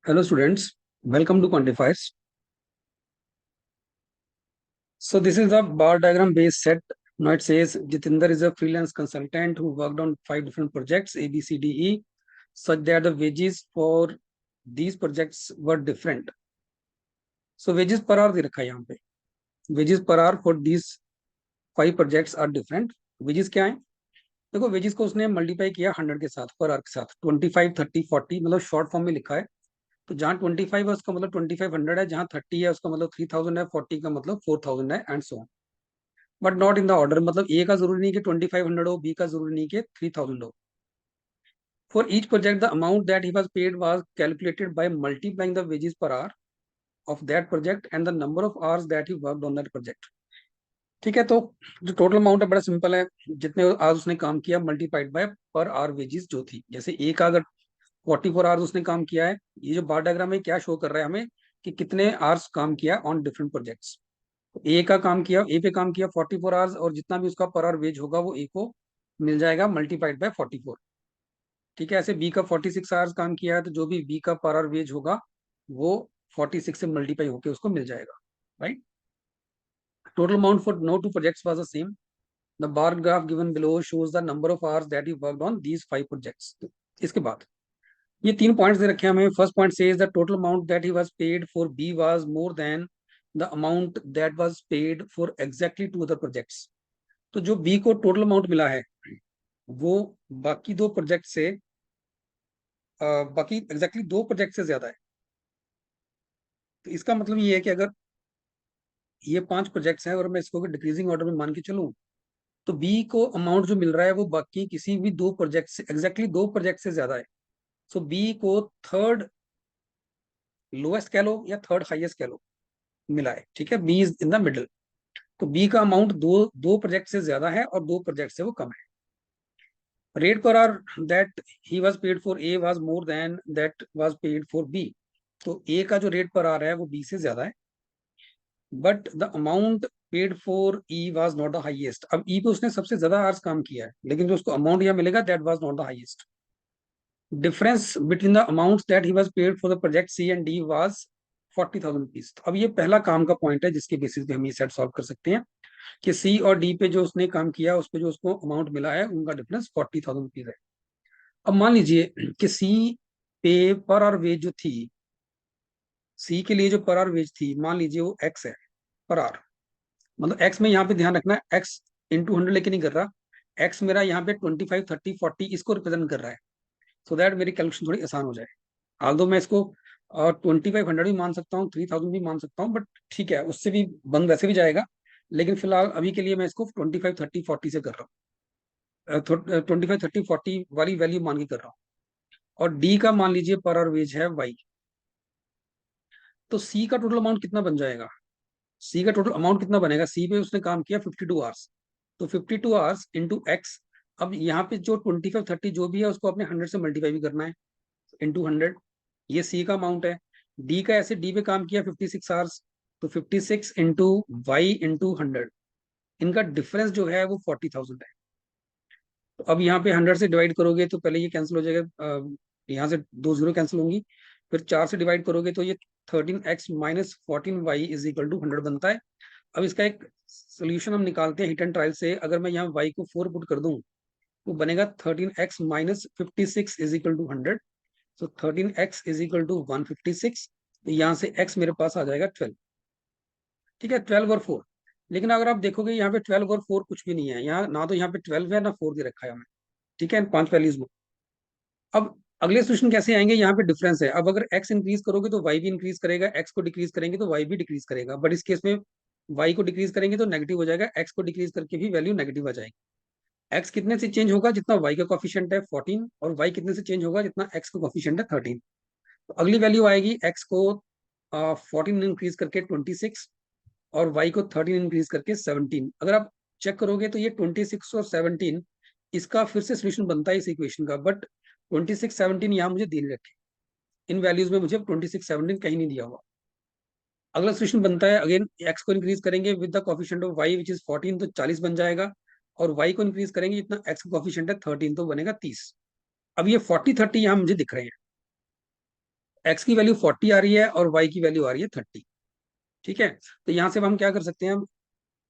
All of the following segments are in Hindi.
Hello students, welcome to Quantifiers. So this is a bar diagram based set. Now it says Jitinder is a freelance consultant who worked on 5 different projects A, B, C, D, E, such that the wages for these projects were different. So wages per hour दे रखा है यहाँ पे. Wages per hour for these 5 projects are different. Wages क्या है? देखो wages को उसने मल्टीप्लाई किया 100 के साथ पर आवर के साथ 25, 30, 40 मतलब शॉर्ट फॉर्म में लिखा है. तो जहाँ 25 है उसका मतलब 2500 है, जहाँ 30 है उसका मतलब 3000 है, 40 का मतलब 4000 है and so on. But not in the order, मतलब ए का जरूरी नहीं कि 2500 हो, बी का जरूरी नहीं कि 3000 हो. For each project the amount that he was paid was calculated by multiplying the wages per hour of that project and the number of hours that he worked on that project. ठीक है, तो जो टोटल अमाउंट है बड़ा सिंपल है, जितने आज उसने काम किया multiplied by per hour wages जो थी. जैसे ए का अगर 44 आवर्स उसने काम किया है, ये जो बार डायग्राम में क्या शो कर रहा है हमें कि कितने आवर्स काम किया ऑन डिफरेंट प्रोजेक्ट्स. ए का काम किया, ए पे काम किया 44 आवर्स, और जितना भी उसका पर आवर वेज होगा वो ए को मिल जाएगा मल्टीप्लाइड बाय 44. ठीक है, ऐसे बी का 46 आवर्स काम किया है, तो जो भी बी का पर आवर वेज होगा वो 46 से मल्टीप्लाई होकर उसको मिल जाएगा. Right. Total amount for no two projects was the same. The bar graph given below shows the number of hours that he worked on these 5 projects. इसके बाद ये 3 पॉइंट्स दे रखे हैं हमें. First point says the total amount that he was paid for B was more than the amount that was paid for exactly 2 other projects. तो जो बी को टोटल अमाउंट मिला है वो बाकी 2 प्रोजेक्ट से बाकी एग्जैक्टली 2 प्रोजेक्ट से ज्यादा है. तो इसका मतलब ये है कि अगर ये 5 प्रोजेक्ट्स हैं और मैं इसको डिक्रीजिंग ऑर्डर में मान के चलूं, तो बी को अमाउंट जो मिल रहा है वो बाकी किसी भी 2 प्रोजेक्ट से एग्जैक्टली 2 प्रोजेक्ट से ज्यादा है. सो बी को थर्ड लोएस्ट कह लो या थर्ड हाईएस्ट कह लो मिला है. ठीक है, B is in the middle. तो बी का अमाउंट दो दो प्रोजेक्ट से ज्यादा है और 2 प्रोजेक्ट से वो कम है. Rate per hour that he was paid for A was more than that was paid for B. तो ए का जो रेट पर आ रहा है वो बी से ज्यादा है. But the amount paid for E was not the highest. अब ई पे उसने सबसे ज्यादा आवर्स काम किया है, लेकिन जो उसको अमाउंट यहाँ मिलेगा that was not the highest. Difference between the amounts that he was paid for the project C and D was 40,000 rupees. तो अब ये पहला काम का पॉइंट है जिसके बेसिस पे हम ये सेट सॉल्व कर सकते हैं कि सी और डी पे जो उसने काम किया उस पे जो उसको अमाउंट मिला है उनका डिफरेंस 40,000 रुपीज है. अब मान लीजिए कि सी पे पर आवर वेज जो थी, सी के लिए जो पर आवर वेज थी मान लीजिए वो एक्स है पर आवर. मतलब एक्स में यहाँ पे ध्यान रखना है, एक्स इंटू 100 लेके नहीं कर रहा. एक्स मेरा यहाँ पे 25, 30, 40 इसको रिप्रेजेंट कर रहा है, सो दैट मेरी कैलकुलेशन थोड़ी आसान हो जाए. हाल दो मैं इसको 2500 भी मान सकता हूँ, 3000 भी मान सकता हूँ, बट ठीक है उससे भी बंद वैसे भी जाएगा. लेकिन फिलहाल अभी के लिए मैं इसको 25, 30, 40 से कर रहा हूँ. 25, 30, 40 वाली वैल्यू मान के कर रहा हूँ. और डी का मान लीजिए पर आवर वेज है वाई. तो सी का टोटल अमाउंट कितना बन जाएगा? सी का टोटल अमाउंट कितना बनेगा? सी पे उसने काम किया 52 आवर्स, तो 52 आवर्स इंटू एक्स. अब यहाँ पे जो 25, 30 जो भी है उसको अपने 100 से मल्टीप्लाई भी करना है, इंटू 100. ये सी का अमाउंट है. डी का ऐसे डी पे काम किया 56 आवर्स, तो 56 इंटू वाई इंटू 100. इनका डिफरेंस जो है वो 40,000 है. तो अब यहाँ पे 100 से डिवाइड करोगे तो पहले ये कैंसिल हो जाएगा, यहाँ से 2 जीरो कैंसिल होंगी. फिर 4 से डिवाइड करोगे तो ये 13x minus 14y is equal to 100 बनता है. अब इसका एक सोल्यूशन हम निकालते हैं हिट एंड ट्रायल से. अगर मैं यहाँ y को 4 पुट कर दूं तो बनेगा 13x minus 56 is equal to 100. So 13x is equal to 156. तो यहाँ से x मेरे पास आ जाएगा 12. ठीक है, 12 और 4. लेकिन अगर आप देखोगे यहाँ पे 12 और 4 कुछ भी नहीं है, यहाँ ना तो यहाँ पे 12 है ना 4 दे रखा है हमें. ठीक है, 5 वैल्यूज में. अब अगले सोल्यूशन कैसे आएंगे? यहाँ पे डिफरेंस है. अब अगर x इंक्रीज करोगे तो y भी इंक्रीज करेगा, x को डिक्रीज करेंगे तो y भी डिक्रीज करेगा. बट इस केस में y को डिक्रीज करेंगे तो नेगेटिव हो जाएगा, x को डिक्रीज करके भी वैल्यू नेगेटिव आ जाएगी. x कितने से चेंज होगा? जितना y का कॉफिशिएंट है 14, और y कितने से चेंज होगा? जितना x का कॉफिशिएंट है 13. तो अगली वैल्यू आएगी x को 14 इंक्रीज करके 26, और y को 13 इंक्रीज करके 17. अगर आप चेक करोगे तो ये 26 और 17 इसका फिर से सोल्यूशन बनता है इस इक्वेशन का. बट 26, 17 यहाँ मुझे दे नहीं रखे. इन वैल्यूज में मुझे 26, 17 कहीं नहीं दिया हुआ. अगला सोल्यूशन बनता है अगेन, x को इंक्रीज करेंगे with the coefficient of y which is 14, तो 40 बन जाएगा. और y को इंक्रीज करेंगे जितना x का कॉफिशिएंट है 13, तो बनेगा 30. अब ये 40, 30 यहाँ मुझे दिख रहे हैं. एक्स की वैल्यू 40 आ रही है और वाई की वैल्यू आ रही है 30। ठीक है, तो यहाँ से अब हम क्या कर सकते हैं, हम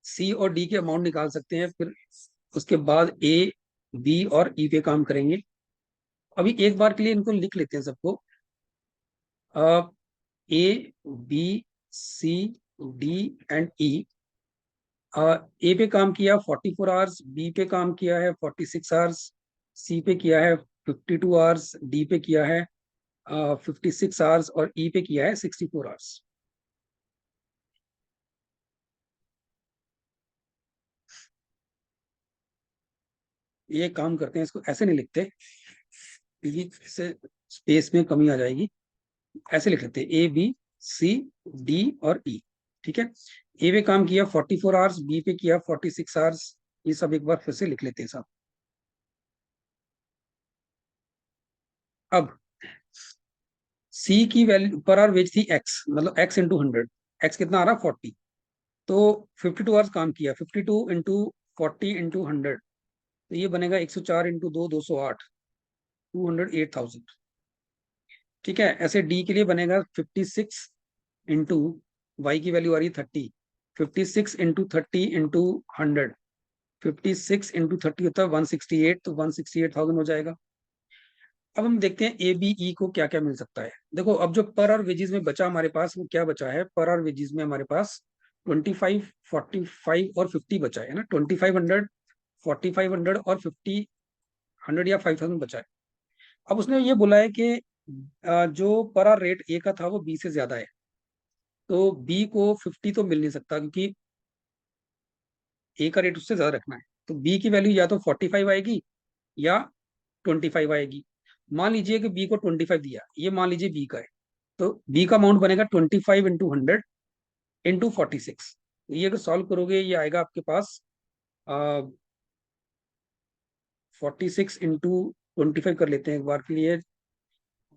सी और डी के अमाउंट निकाल सकते हैं, फिर उसके बाद ए, बी और ई पे काम करेंगे। अभी एक बार के लिए इनको लिख लेते हैं सबको। ए, बी, सी, डी एंड ई। ए पे काम किया 44 आवर्स, बी पे काम किया है 46 आवर्स, सी पे किया है 52 आवर्स, डी पे किया है 56 आवर्स और ई पे किया है 64 आवर्स। ये काम करते हैं, इसको ऐसे नहीं लिखते क्योंकि इससे स्पेस में कमी आ जाएगी। ऐसे लिख लेते हैं ए, बी, सी, डी और ई। ठीक है, ए पे काम किया 44 आवर्स, बी पे किया 46 आवर्स। ये सब एक बार फिर से लिख लेते हैं सब। अब सी की वैल्यू पर आवर वेज थी एक्स, मतलब एक्स इंटू 100। एक्स कितना आ रहा, 40। तो 52 आवर्स काम किया, 52 इंटू 40 इंटू 100, तो ये बनेगा 104 इंटू 2, 208, 208,000। ठीक है, ऐसे डी के लिए बनेगा 56 इंटू, वाई की वैल्यू आ रही है 30, 56 इंटू 30 इंटू 100, 56 इंटू 30 होता है 168, तो 168,000 हो जाएगा। अब हम देखते हैं ए, बी, ई को क्या क्या मिल सकता है। देखो, अब जो पर आवर वेजेस में बचा हमारे पास, वो क्या बचा है, पर आवर वेजेस में हमारे पास 25, 45 और 50 बचा है ना। 2500, 4500 और 50, 100 या 5000 बचा है। अब उसने ये बोला है कि जो पर आवर रेट ए का था वो बी से ज्यादा है, तो बी को 50 तो मिल नहीं सकता क्योंकि ए का रेट उससे ज्यादा रखना है। तो बी की वैल्यू या तो 45 आएगी या 25 आएगी। मान लीजिए कि बी को 25 दिया, ये मान लीजिए बी का है, तो बी का अमाउंट बनेगा 25 इंटू 100 इंटू 46। ये अगर सॉल्व करोगे ये आएगा आपके पास 46 इंटू 25 कर लेते हैं एक बार के लिए,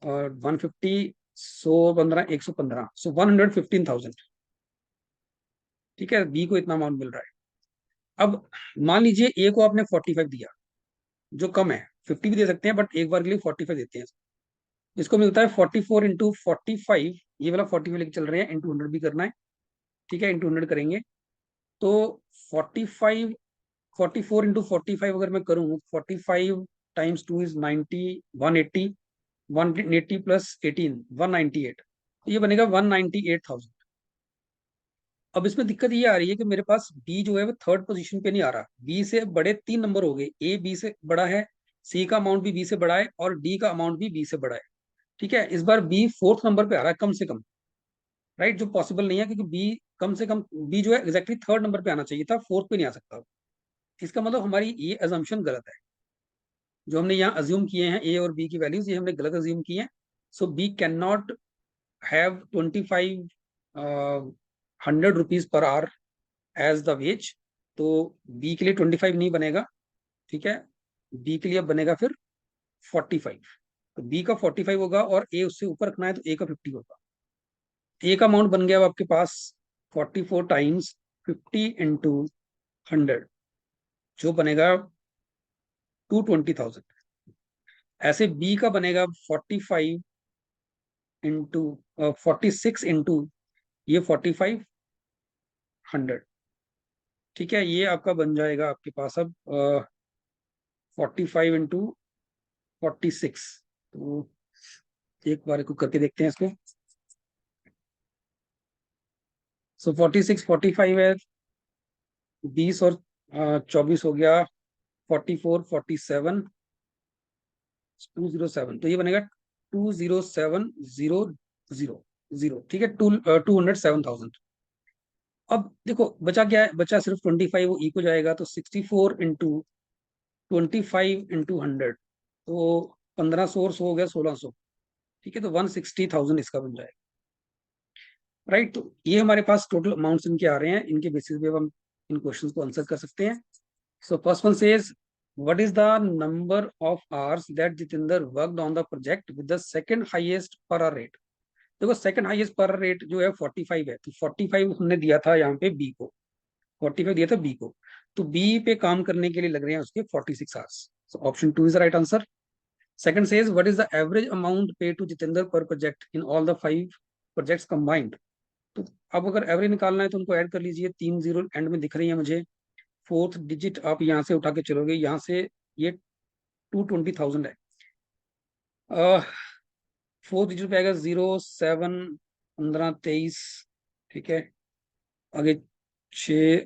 और 150, 115, 115, सो 115,000। ठीक है, बी को इतना अमाउंट मिल रहा है। अब मान लीजिए ए को आपने 45 दिया, जो कम है, 50 भी दे सकते हैं बट एक बार के लिए 45 देते हैं। इसको मिलता है 44 इंटू 45, ये वाला 45 लेके चल रहे हैं, इंटू 100 भी करना है। ठीक है, इंटू 100 करेंगे तो 45, 44 इंटू 45 अगर मैं करूँ, 45 टाइम्स 2 इज 90, 180, 180 प्लस 18, 198, तो ये बनेगा 198,000। अब इसमें दिक्कत ये आ रही है कि मेरे पास बी जो है वो थर्ड पोजीशन पे नहीं आ रहा, बी से बड़े 3 नंबर हो गए, ए बी से बड़ा है, सी का अमाउंट भी बी से बड़ा है और डी का अमाउंट भी बी से बड़ा है। ठीक है, इस बार बी फोर्थ नंबर पे आ रहा है कम से कम, राइट, जो पॉसिबल नहीं है क्योंकि बी कम से कम, बी जो है एग्जैक्टली थर्ड नंबर पे आना चाहिए था, फोर्थ पे नहीं आ सकता। इसका मतलब हमारी ये अजम्पशन गलत है। जो हमने यहाँ अज्यूम किए हैं ए और बी की वैल्यूज, ये हमने गलत अज्यूम की है। So B can not have 25 100 rupees per hour as the wage. तो बी के लिए 25 नहीं बनेगा। ठीक है, बी के लिए बनेगा फिर 45। तो बी का 45 होगा और ए उससे ऊपर रखना है तो ए का 50 होगा। ए का अमाउंट बन गया अब आपके पास 44 टाइम्स 50 इंटू 100, जो बनेगा 220,000। ऐसे बी का बनेगा 46 इंटू ये 45 100। ठीक है, ये आपका बन जाएगा आपके पास अब 45 इंटू 46। तो एक बार को करके देखते हैं इसको। सो 46, 45 है, 20 और 24 हो गया 44, 47, 207, तो ये बनेगा 207,000। ठीक है, 207,000। अब देखो बचा क्या है, बचा सिर्फ 25, वो ई को जाएगा तो 64 इंटू 25 इंटू 100, तो 1500 और 100 हो गया 1600। ठीक है, तो 160,000 इसका बन जाएगा, राइट। तो ये हमारे पास टोटल अमाउंट्स इनके आ रहे हैं, इनके बेसिस पे हम इन क्वेश्चंस को आंसर कर सकते हैं। So first one says, what is the number of hours that Jitinder worked on the project with the second highest per hour rate? देखो सेकंड हाईएस्ट पर रेट जो है 45 है, तो 45 हमने दिया था यहाँ पे बी को, 45 दिया था बी को, तो बी पे काम करने के लिए लग रहे हैं उसके 46 hours. So option 2 is the right answer. Second says, what is the average amount paid to Jitendra per project in all the 5 projects combined? तो अब अगर एवरेज निकालना है तो उनको ऐड कर लीजिए, 3 जीरो एंड में दिख रही है मुझे, फोर्थ डिजिट आप यहाँ से उठा के चलोगे, यहाँ से ये 220,000 है, फोर्थ डिजिट पे आएगा 0 7 15 23, ठीक है, आगे 6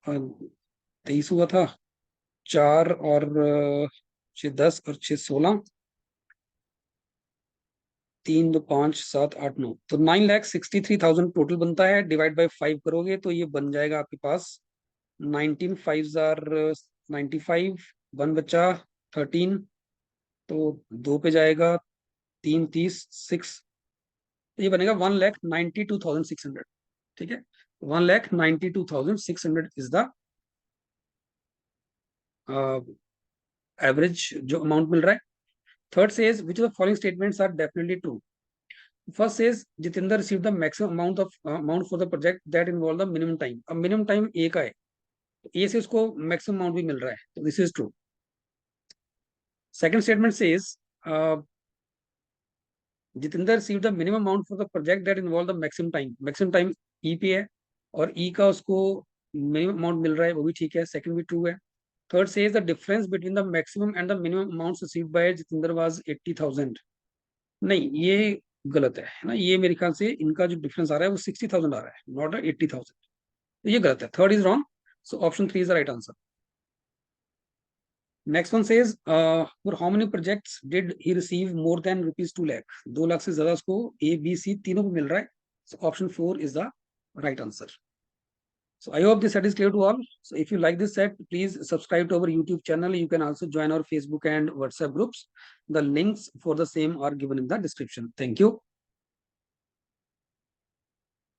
23 हुआ था, 4 और 6 10 और 6 16, 3 2 5 7 8 9, तो 9,63,000 टोटल बनता है। डिवाइड बाय 5 करोगे तो ये बन जाएगा आपके पास 19 5 आर 95, 1 बचा 13, तो 2 पे जाएगा, 3 30 6, ये बनेगा 1,92,600, ठीक है, 1,92,600 इज द एवरेज जो अमाउंट मिल रहा है। Third says which of the following statements are definitely true. First says Jitendra receive the maximum amount for the project that involve the minimum time. अब मिनिमम टाइम ए का है, तो ए से उसको मैक्सिमम अमाउंट भी मिल रहा है, तो this is true. Second statement says Jitendra receive the minimum amount for the project that involve the maximum time E पे है, और ई का उसको मिनिमम अमाउंट मिल रहा है, वो भी ठीक है, सेकंड भी ट्रू है। Third says the difference between the maximum and the minimum amount received by Jitendra was 80,000, नहीं ये गलत है ना, ये मेरे ख्याल से इनका जो डिफरेंस आ रहा है वो 60,000 आ रहा है, नॉट 80,000, तो ये गलत है, third is wrong, so option 3 is the right answer. Next one says for how many projects did he receive more than rupees 2 lakh, 2 lakh से ज्यादा उसको ए बी सी तीनों पे मिल रहा है, so option 4 is the right answer. So I hope this set is clear to all. So if you like this set, please subscribe to our YouTube channel. You can also join our Facebook and WhatsApp groups. The links for the same are given in the description. Thank you.